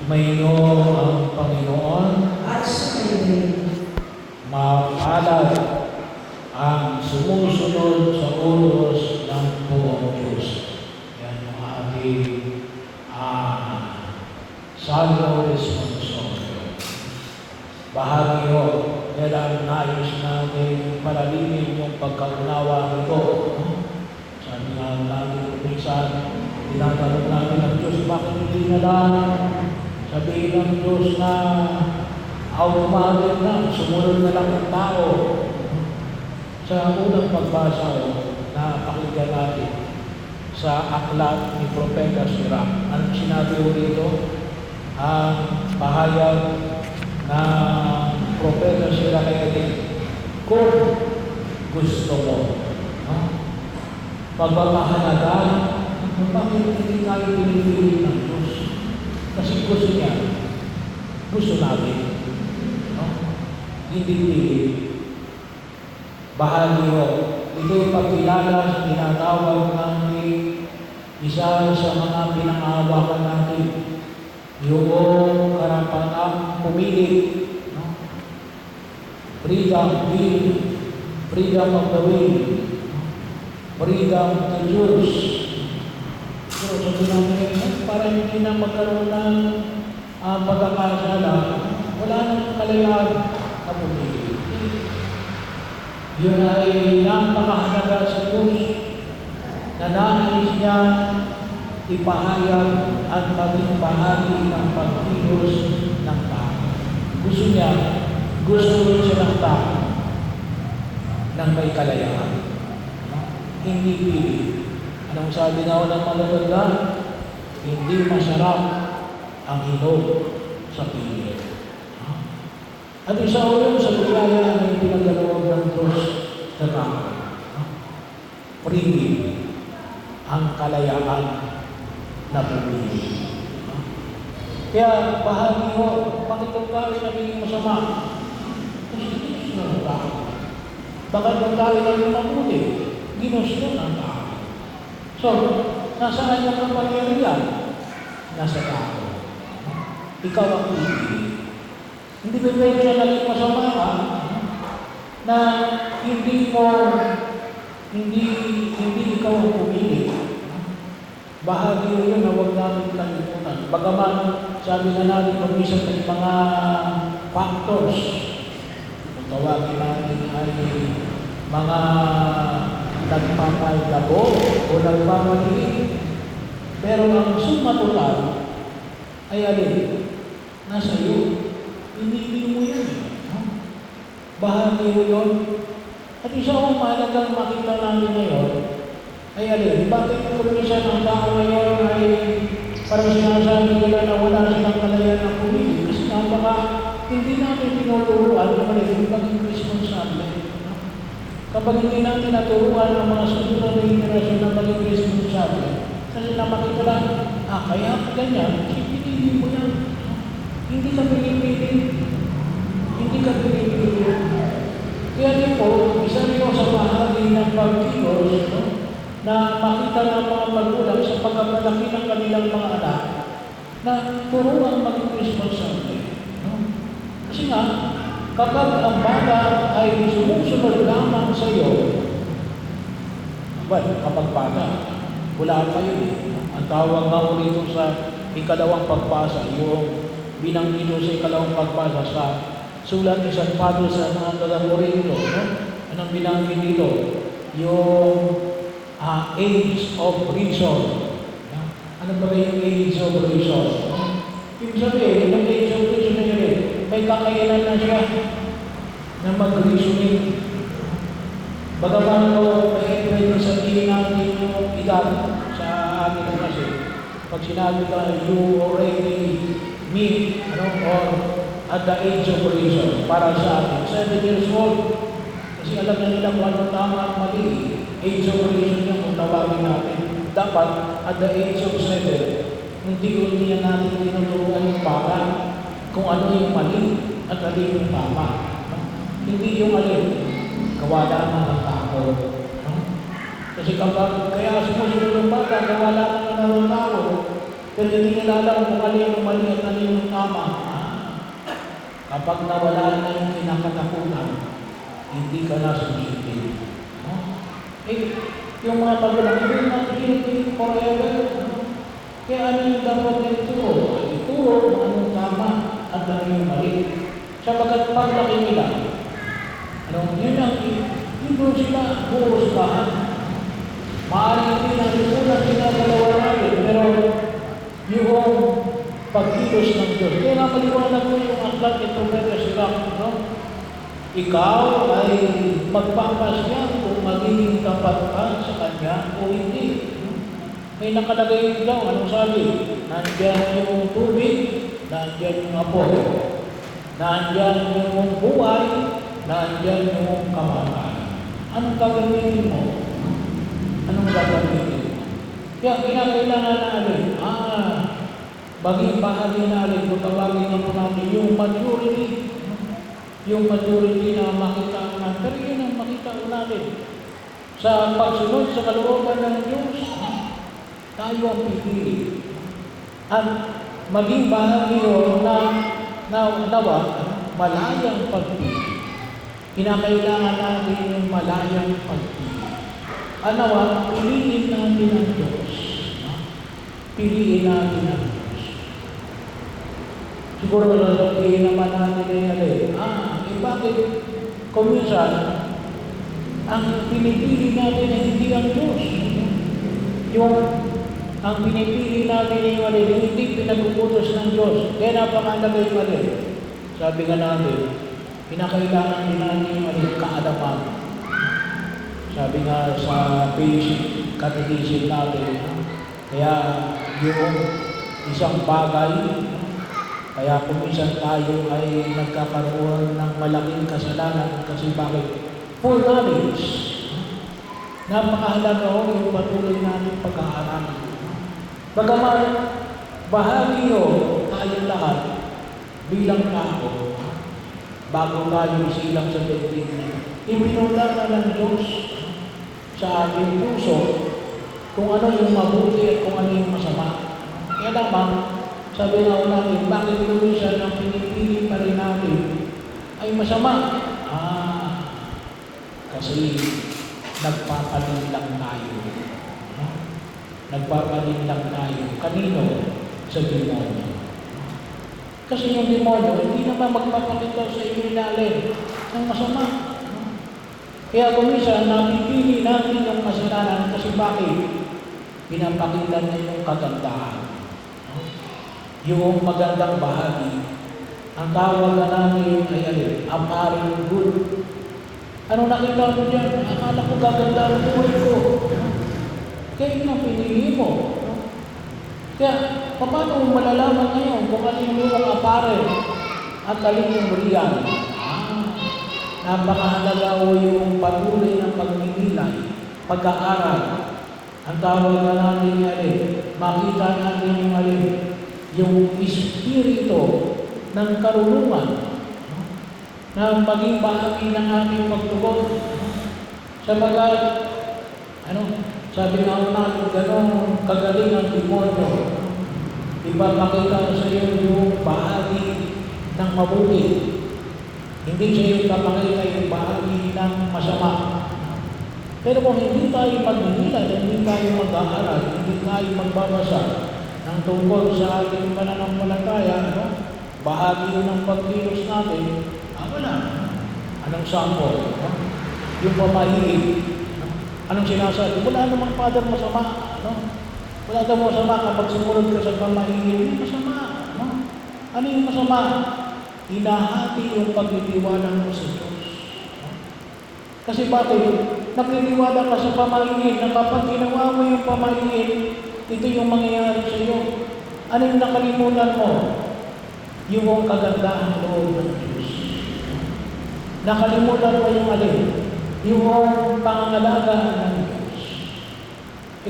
Sumainyo ang Panginoon at sa kayo mapalad ang sumusunod sa utos ng buong Diyos. Yan ang ating Salmo Responsorial. Bahagi ho, kailangan nais natin palalimin yung pagkaunawa nito. Sabi nga natin, minsan, tinatanong natin ng Diyos, bakit hindi na lang sabihin ng Diyos na automatic na, sumunod na lang ang tao. Sa unang pagbasa na pakinggan natin sa aklat ni Propeta Sirach, anong sinabi ko dito? Ang pahayag na Propeta Sirach ay kung gusto mo, pagpapahalaga, bakit hindi tayo pinipili ng Diyos? Kasi gusto niya, gusto namin. Hindi pili. Bahagi mo, ito'y pagkilala sa tinatawag namin isa sa mga pinangahawakan natin. Yung karapatang pumili. Freedom of the will. Freedom to choose. Pero sabi namin, para hindi na magkaroon ng pagkakasala, wala nang kalayaan na pumili. Yun ay napakahalaga sa Diyos na nais niya ipahayag at maging bahagi ng pagkilos ng tao. Gusto siya ng tao ng may kalayaan. Hindi pili. Anong sabi na ng malalagda? Hindi masarap ang hinog sa pili. At isa ulit sa biyaya na pinagdalawag ng Diyos sa tao. Pili ang kalayaan na pumili. Kaya bahagi mo, bakit ang tao naging masama? Kasi ginusto ng tao. Bakit ang tao naging mabuti? Ginusto ng tao. So, nasaan yung kapangyarihan? Nasa tao. Ikaw ang pili. Hindi ba pwede na naging masama ka na hindi ikaw ang pumili. Bahagi yun na huwag namin kalimutan. Bagaman, sabi na natin pag-isip ng mga factors, kung tawagin natin ay mga nagpapalabo o nagpapaliit. Pero ang suma total ay alin? Nasa iyo. Pinili mo yan. Bahagi mo yun. At isa kong mahalagang makita namin ngayon ay alin, bakit kumisan ang tao ngayon ay parang sinasabi nila na wala silang kalayaan ng pumili. Kasi baka hindi natin tinuturuan na maging responsable. Kapag hindi natin naturuan ng mga susunod na generasyon na maging responsable, kasi na makita lang, kaya ganyan, pinili mo yan. Hindi ka pinipili. Hindi ka pinipili. Kaya din po, isa rin sa bahagi ng pagkilos, na makita ng mga magulang sa pagkapalaki ng kanilang mga anak na turuan maging responsable. Kasi nga, kapag ang bata ay sumusunod lamang sa iyo, kapag bata, wala pa yun. Ang tawag nga ko dito sa ikalawang pagbasa, yung binanggit sa ikalawang pagbasa sa sulat ni San Pablo sa mga taga-Corinto, anong binanggit dito? Yung age of reason. Ano ba yung age of reason? Ibig sabihin, yung age of reason na yun, may kakayanan na siya na mag-reasoning. Bagaman ko, may pwede sabihin natin yung edad sa atin kasi. Pag sinabi ka, you already meet, or at the age of reason, para sa atin, 7 years old. Kasi alam na nila kung ano tama at mali. Age of reason yung kung tawagin natin. Dapat, at the age of 7, hindi yan natin tinuturuan yung bata kung ano yung mali at alin yung tama. Hindi yung alin, kawala ng tao. Kasi kapag kaya sumusunod ng bata, kawala ng tao, Pero hindi nila alam kung ano yung mali at ano yung tama. Kapag nawala na yung kinakatakutan, hindi ka na susundin. Yung mga magulang, hindi na pinipili forever. Kaya ano yung dapat ituro? Ituro kung anong tama at ano yung mali. Sabagat paglaki nila, yun ang hindi sila buhusgahan. Maaaring hindi na sinulat sinagalawa natin, pero yung pagkilos ng Diyos. Kaya napaliwanag ko yung aklat ni Propeta Sirach, ikaw ay magpapasya kung magiging tapat ka sa Kanya o hindi. May nakalagay daw, anong sabi? Nandiyan yung tubig, nandiyan yung apoy. Nandiyan yung buhay, nandiyan yung kamatayan. Anong gagamitin mo? Anong gagamitin mo? Kaya kinakailangan natin, maging bahagi natin kung tawagin na po natin yung maturity. Yung maturity na makita natin. Pero yun ang makita natin. Sa pagsunod sa kalooban ng Diyos, tayo ang pipili. At maging bahagi yun na nawa, malayang pagpili. Kinakailangan natin yung malayang pagpili. Nawa, piliin natin ang Diyos. Piliin natin ang Diyos. Siguro sasabihin naman natin bakit kuminsan ang pinipili natin ay hindi ang Diyos. Ang pinipili natin ay hindi pinag-utos ng Diyos. Kaya napakalaga yung mali. Sabi nga natin, pinakailangan din natin yung kaalaman. Sabi nga sa basic catechism natin, kaya yung isang bagay, kaya kung minsan tayo ay nagkakaroon ng malaking kasalanan kasi bakit? Full knowledge. Napakahalaga yung patuloy natin pag-aaral. Bagaman, bahagi yun tayong lahat bilang tao, bago tayo silang sa daigdig, ibinulad na ng Diyos sa ating puso kung ano yung mabuti at kung ano yung masama. Kaya naman, sabi nga natin, bakit minsan ang pinipili pa rin natin ay masama? Kasi nagpapalinlang tayo. Nagpapalinlang tayo. Kanino? Sa demonyo. Kasi yung demonyo, hindi naman magpapakita sa iyo ilalim ng masama. Kaya kung minsan, napipili natin yung kasalanan kasi bakit? Pinapakita niya yung kagandahan. Yung magandang bahagi, ang tawag na namin ay apparent good. Ano nakita mo dyan? Akala ko gaganda ang buhay ko. Kaya yun ang pinili mo. Kaya, paano mo malalaman ngayon kung alin yung apparent at alin yung real? Napakahalaga o yung patuloy ng pagmimilay, pag-aaral. Ang tawag na namin makita natin yung yung espiritu ng karunungan na maging bahagi ng aming pagtugon. Sabagat, sabi nga natin, gano'ng kagaling ang demonyo. Ipapakita sa iyo yung bahagi ng mabuti. Hindi sa iyo ipapakita yung bahagi ng masama. Pero kung hindi tayo magnilad, hindi tayo mag-aaral, hindi tayo magbabasa ng tungkol sa ating pananampalataya, bahagi yun ng pagkilos natin, wala. Anong sample? Yung pamahilig. Anong sinasabi? Wala namang Father masama. Wala namang masama kapag sumunod ka sa pamahilig. Hindi masama. Ano yung masama? Hinahati yung pagtitiwala mo sa Diyos. Kasi bakit? Nagtitiwala ka sa pamahilig na kapag ginawa mo yung pamahilig, ito yung mangyayari sa iyo. Ano yung nakalimutan mo? Yung kagandahan loob ng Diyos. Nakalimutan mo yung yung pangangalaga ng Diyos.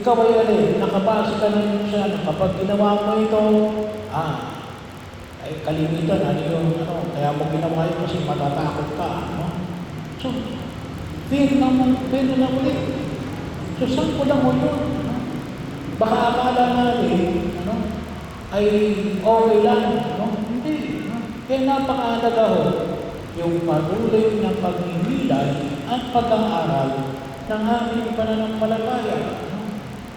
Ikaw ay nakabasa ka na yun siya, kapag ginawa mo ito, ay kalimitan, kaya mo ginawa yun kasi matatakot ka. So, fear na ulit. So, saan ko lang mo yun? Baka akala natin, ay okay lang, no? Hindi. No? Kaya napakahalaga ho yung patuloy na pagninilay at pag-aaral ng aming pananampalataya. No?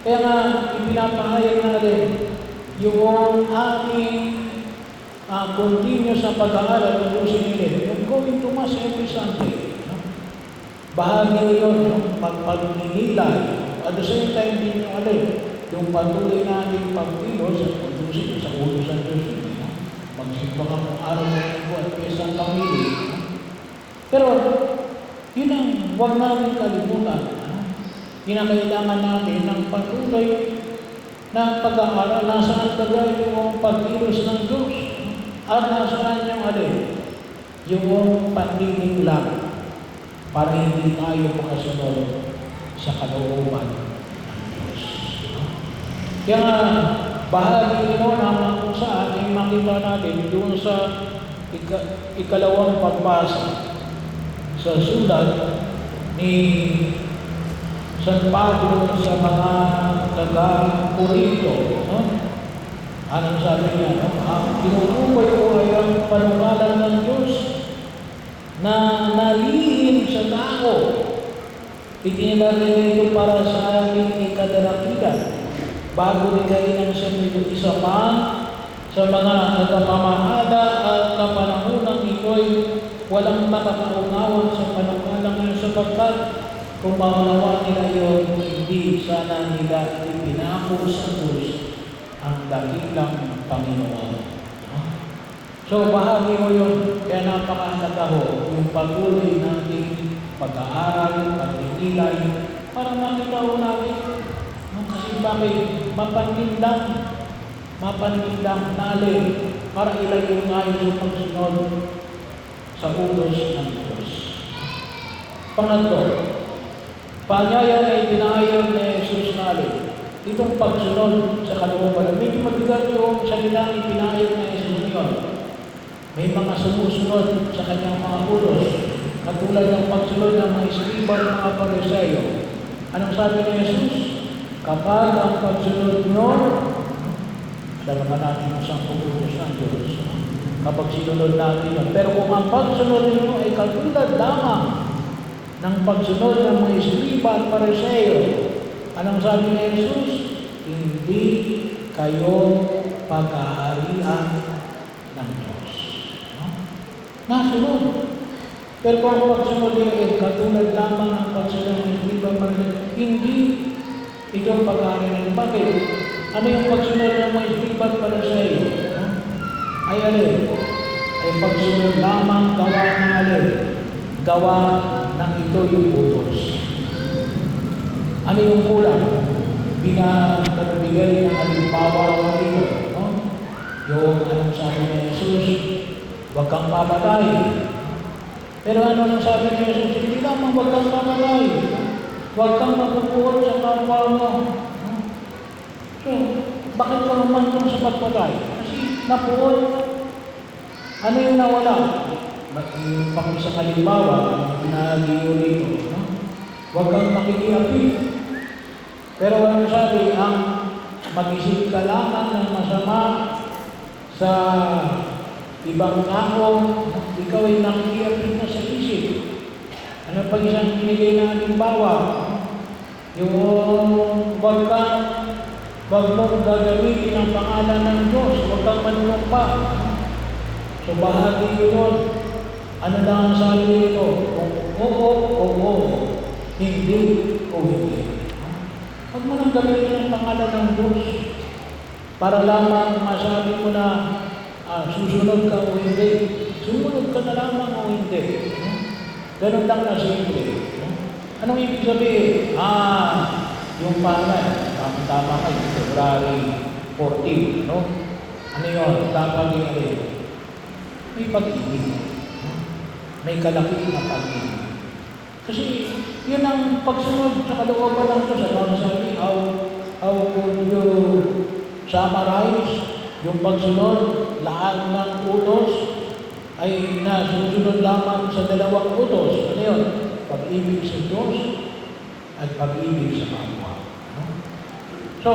Kaya nga, ipinapahayag natin yung aming continuous na pag-aaral ng Lusinile, yung going to Mass every Sunday. No? Bahagi yun, no? Pagninilay. At the same time din yung patuloy natin pagkilos at pagdusin sa ulos ng Diyos. No? Magsimba ka kung araw na ito at isang pamilya. No? Pero, yun ang huwag namin kalimutan. No? Kinakailangan natin ng patuloy na pag-aaral, nasaan talaga yung pagkilos ng Diyos. At nasaan yung pandinig lang para hindi tayo makasunod sa kalooban ng Diyos. Kaya nga, bahagi mo naman kung saan ay makita natin doon sa ikalawang pagbasa sa sulat ni San Pablo sa mga taga-Corinto. No? Anong sabi niya? No? Tinutukoy ko ay ang panukalan ng Diyos na nalihim sa tao. Itinalagay ito para sa ating ikadalakilan. Bago rin kayo ng isa pa sa mga nagpapamahada at kapanahunang ito'y walang makakaunawan sa panukalang yun sapagkat kung maunawa nila yun, hindi sana nila ipinako sa Diyos ang dakilang Panginoon. So, bahagi mo yun, kaya napakahalaga ho, yung patuloy natin pag-aaral, pag-inilay, para makita ho natin. Kasi bakit? Mapandindang nalin, para ilayo tayo sa pagsunod sa ulos ng Diyos. Pangatlo, paanyaya na itinayag ni Jesus nalin. Itong pagsunod sa kalooban. Medyo mabigat yung salilang ipinayag na Jesus ngayon. May mga sumusunod sa kanyang mga ulos. Katulad ng pagsunod ng mga iskriba ng mga Pariseyo. Anong sabi ni Jesus? Kapag ang pagsunod nyo, alam naman natin yung 10 utos ng Diyos. Kapag sinunod natin yun. Pero kung ang pagsunod nyo ay katulad lamang ng pagsunod ng mga iskriba at Pariseyo, anong sabi ni Jesus? Hindi kayo pag-aarian ng Diyos. No? Nasunod. Pero kung ang pagsunod ay katulad lamang ng pagsunod ng iba hindi ito ang pag-aarian ng bakit? Ano yung pagsunod ng mga iba para sa iyo? No? Ay ay pagsunod lamang gawa ng gawa ng ito yung utos. Ano yung kulang? Binabigay ng halimbawa ng ito. No? Yung anong sabi ni Jesus, huwag kang pamatay. Pero ano nang sabi ni Jesus? Hindi lamang huwag kang pamatay. Huwag kang mapupuot sa kapwa mo. No? So, bakit ka naman kung sa pagpatay? Kasi napuot. Ano yung nawala? Pang isang halimbawa, pinahagi rito. No? Huwag kang makikiapit. Pero ano sabi, ang mag-isip ka lamang ng masama sa ibang tao, ikaw ay nakikiapit na sa isip. Ano pag isang pinigay na halimbawa? Yung wag mong gagamitin ang pangalan ng Diyos, wag kang manlumpa. So bahagi yun. Ano lang ang sabi nito? Kung oo, hindi o hindi. Huwag mo nang gamitin ang pangalan ng Diyos para lamang masabi mo na susunod ka o hindi. Sumunod ka na lamang o hindi. Ganun lang na simple. Anong ibig sabihin? Yung pangalan. Tama kayo. February 14. No? Ano yun? Dapat yung may pag-ibig. May kalaki na pag-ibig. Kasi yun ang pagsunod sa kalooban ng Diyos. Ano sabi? How could you summarize yung pagsunod? Lahat ng utos ay nasusunod lamang sa 2 utos. Ano yun? Pag-ibig sa Diyos at pag-ibig sa kapwa. No? So,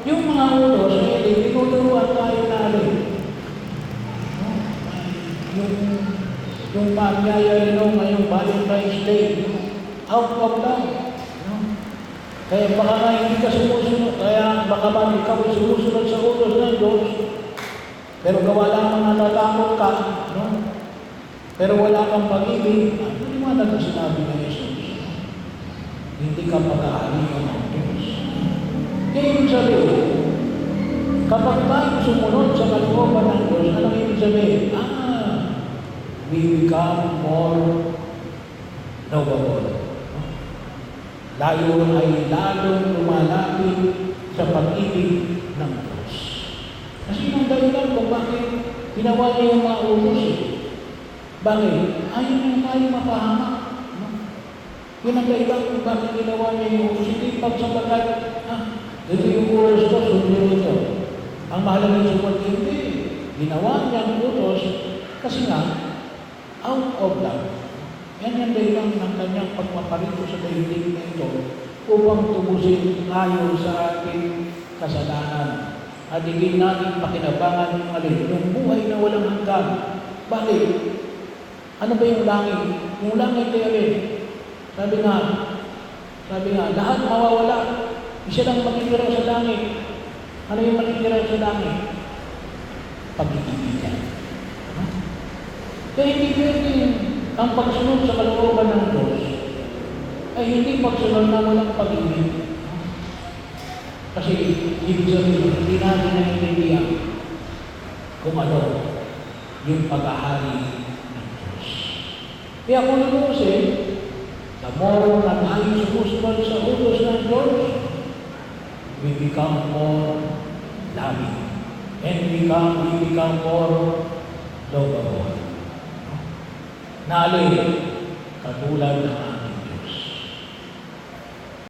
Yung mga utos, tinuturuan tayo natin. No? Yung, yung pagyaya rin ngayong Valentine's Day, out of love. No? Kaya baka nga hindi ka sumusunod, kaya baka ba ikaw sumusunod sa utos ng Diyos, pero gawa lamang natatakot ka, no? Pero wala kang pag-ibig, ano naman ang sinabi ng Jesus? Hindi ka pag-aalihan ng Diyos. Kaya ibig sabihin, kapag tayo sumunod sa kalooban ng Diyos, anong ibig sabihin? We become more lovable. Lalo ay lalong lumalapit sa pag-ibig ng Diyos. Kasi yung dahilan kung bakit ginawa niya yung mga utos eh. Bakit? Ayaw niya tayo mapahamak. No? Yun ang dahilan kung bakit ginawa niya yung utos. Hindi pagsabagat, ito yung utos ko, sundin ito. Ang mahalaga yung sumunod, hindi. Ginawa niya ang utos kasi nga, out of love. Yan yung dahilan ng kanyang pagpaparito sa dahilig na ito upang tubusin tayo sa ating kasalanan. At higit natin pakinabangan yung alin, yung buhay na walang hanggan. Bakit? Ano ba yung langit? Yung langit ay alin? Sabi nga, lahat mawawala. Isa lang matitira sa langit. Ano yung matitira sa langit? Pag-ibigan. Kaya hindi pwede ang pagsunod sa kalooban ng Diyos ay hindi pagsunod na walang pag-ibig. Kasi ibig sabihin, hindi natin naiintindihan kung ano yung pag-ahari ng Diyos. Kaya kung lunusin, the more na tayo sumusunod sa utos ng Diyos, we become more loving and we become more lovable. Naalin, katulad ng